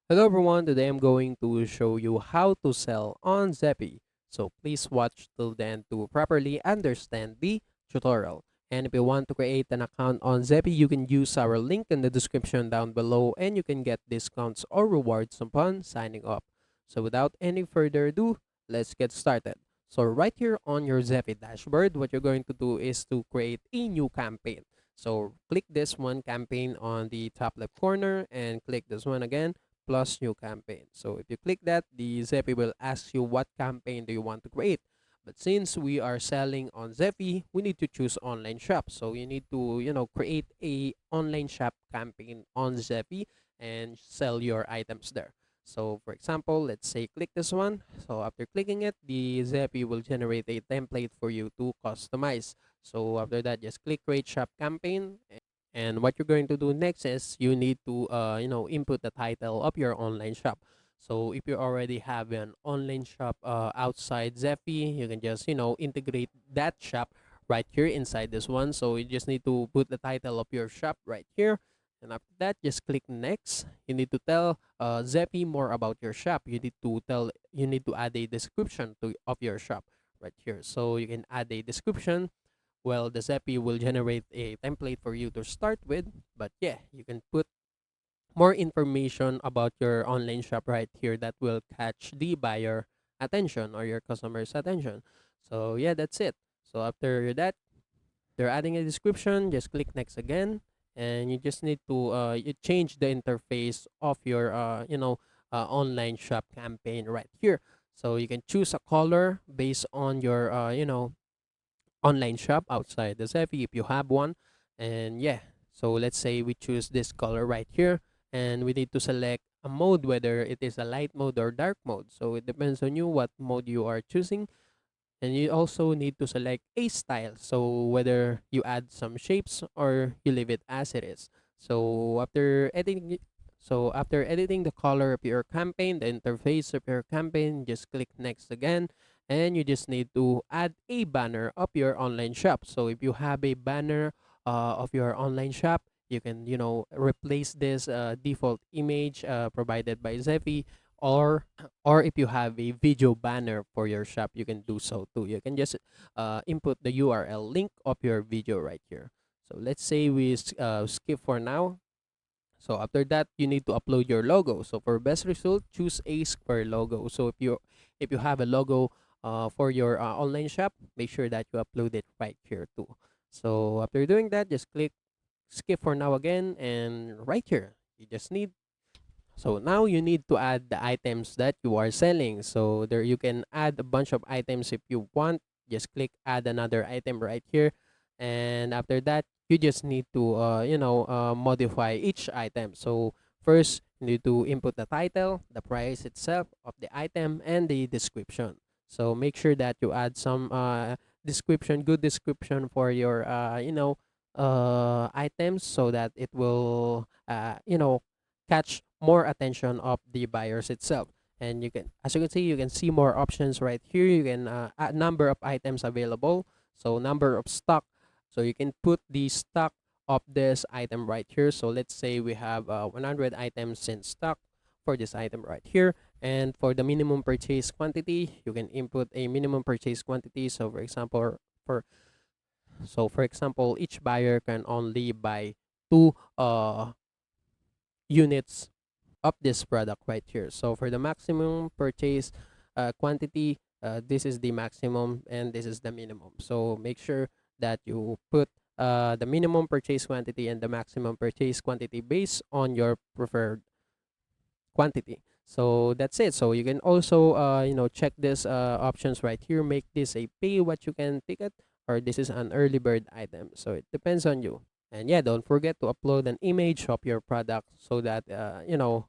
Hello everyone, today I'm going to show you how to sell on Zeffy. So please watch till the end to properly understand the tutorial. And if you want to create an account on Zeffy, you can use our link in the description down below and you can get discounts or rewards upon signing up. So without any further ado, let's get started. So right here on your Zeffy dashboard, what you're going to do is to create a new campaign. So click this one campaign on the top left corner and click this one again plus new campaign. So if you click that, the Zeffy will ask you what campaign do you want to create. But since we are selling on Zeffy, we need to choose online shop. So you need to, create a online shop campaign on Zeffy and sell your items there. So for example, let's say click this one. So after clicking it, the Zeffy will generate a template for you to customize. So after that, just click create shop campaign and what you're going to do next is you need to input the title of your online shop. So if you already have an online shop outside Zeffy, you can just integrate that shop right here inside this one. So you just need to put the title of your shop right here. And after that, just click next. You need to tell Zeffy more about your shop. You need to add a description of your shop right here. So you can add a description. Well, the Zeffy will generate a template for you to start with, but yeah, you can put more information about your online shop right here that will catch the buyer attention or your customer's attention. So yeah, that's it. So after that, they're adding a description, just click next again, and you just need to you change the interface of your online shop campaign right here. So you can choose a color based on your online shop outside the Zeffy if you have one. And yeah, so let's say we choose this color right here and we need to select a mode, whether it is a light mode or dark mode. So it depends on you what mode you are choosing. And you also need to select a style. So whether you add some shapes or you leave it as it is. So after editing the color of your campaign, the interface of your campaign, just click next again. And you just need to add a banner of your online shop. So if you have a banner of your online shop, you can, replace this default image provided by Zeffy, or if you have a video banner for your shop, you can do so too. You can just input the URL link of your video right here. So let's say we skip for now. So after that, you need to upload your logo. So for best result, choose a square logo. So if you have a logo for your online shop, make sure that you upload it right here too. So after doing that, just click skip for now again, and right here you just need so now you need to add the items that you are selling. So there you can add a bunch of items if you want. Just click add another item right here. And after that, you just need to modify each item. So first, you need to input the title, the price itself of the item, and the description. So make sure that you add some good description for your items so that it will catch more attention of the buyers itself. And you can, as you can see, you can see more options right here. You can add number of items available, so number of stock. So you can put the stock of this item right here. So let's say we have 100 items in stock for this item right here. And for the minimum purchase quantity, you can input a minimum purchase quantity. So for for example, each buyer can only buy two units of this product right here. So for the maximum purchase quantity, this is the maximum and this is the minimum. So make sure that you put the minimum purchase quantity and the maximum purchase quantity based on your preferred quantity. So that's it. So you can also check this options right here. Make this a pay what you can ticket, or this is an early bird item. So it depends on you. And yeah, don't forget to upload an image of your product so that the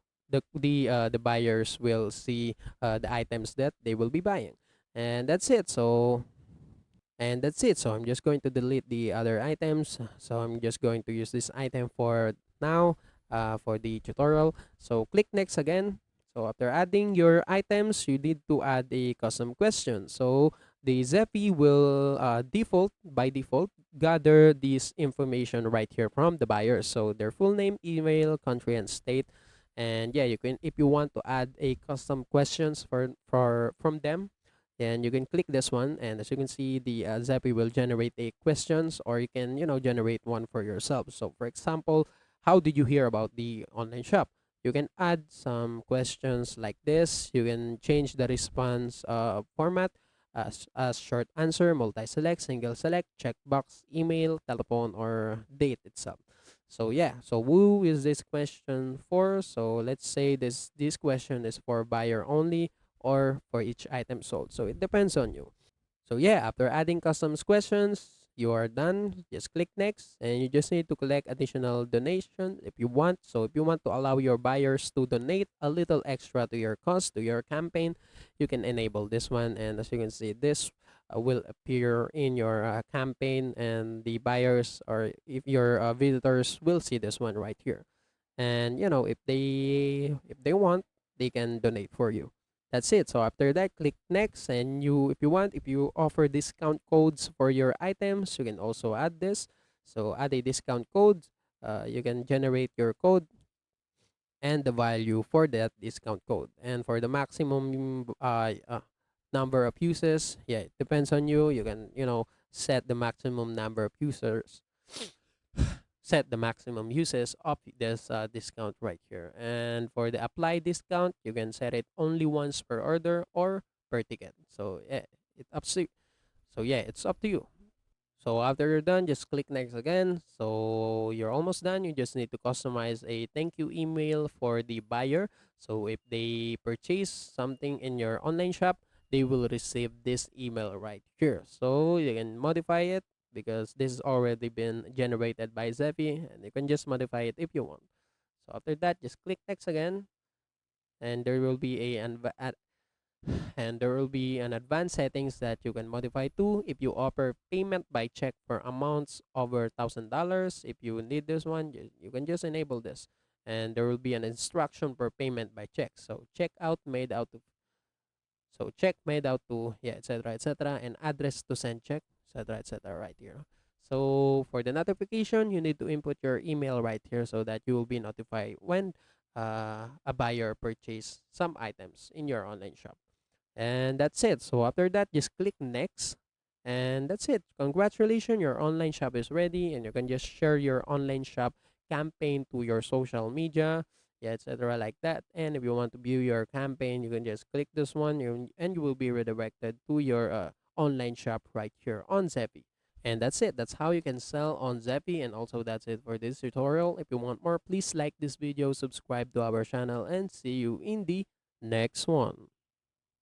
buyers will see the items that they will be buying. And that's it. So I'm just going to delete the other items. So I'm just going to use this item for now for the tutorial. So click next again. So after adding your items, you need to add a custom question. So the Zeffy will by default gather this information right here from the buyer. So their full name, email, country, and state. And yeah, you can, if you want to add a custom questions for from them, then you can click this one, and as you can see, the Zeffy will generate a questions, or you can, generate one for yourself. So for example, how did you hear about the online shop? You can add some questions like this. You can change the response format as short answer, multi-select, single select, checkbox, email, telephone, or date itself. So yeah, so who is this question for? So let's say this question is for buyer only or for each item sold. So it depends on you. So yeah, after adding customs questions, you are done. Just click next, and you just need to collect additional donation if you want. So if you want to allow your buyers to donate a little extra to your cost, to your campaign, you can enable this one. And as you can see, this will appear in your campaign, and the buyers, or if your visitors, will see this one right here. And if they want, they can donate for you. That's it. So after that, click next, and you if you want, if you offer discount codes for your items, you can also add this. So add a discount code. You can generate your code and the value for that discount code. And for the maximum number of uses, yeah, it depends on you. You can, set the maximum number of users, set the maximum uses of this discount right here. And for the apply discount, you can set it only once per order or per ticket. So yeah, it's up to you. So after you're done, just click next again. So you're almost done. You just need to customize a thank you email for the buyer. So if they purchase something in your online shop, they will receive this email right here. So you can modify it because this has already been generated by Zeffy, and you can just modify it if you want. So after that, just click next again, and there will be an advanced settings that you can modify too. If you offer payment by check for amounts over $1,000, if you need this one, you can just enable this. And there will be an instruction for payment by check. So check made out to, yeah, etc., etc., and address to send check, etc., etc., right here. So for the notification, you need to input your email right here so that you will be notified when a buyer purchase some items in your online shop. And that's it. So after that, just click next. And that's it. Congratulations, your online shop is ready, and you can just share your online shop campaign to your social media, yeah, etc. like that. And if you want to view your campaign, you can just click this one, and you will be redirected to your online shop right here on Zeffy. And that's it. That's how you can sell on Zeffy. And also, that's it for this tutorial. If you want more, please like this video, subscribe to our channel, and see you in the next one.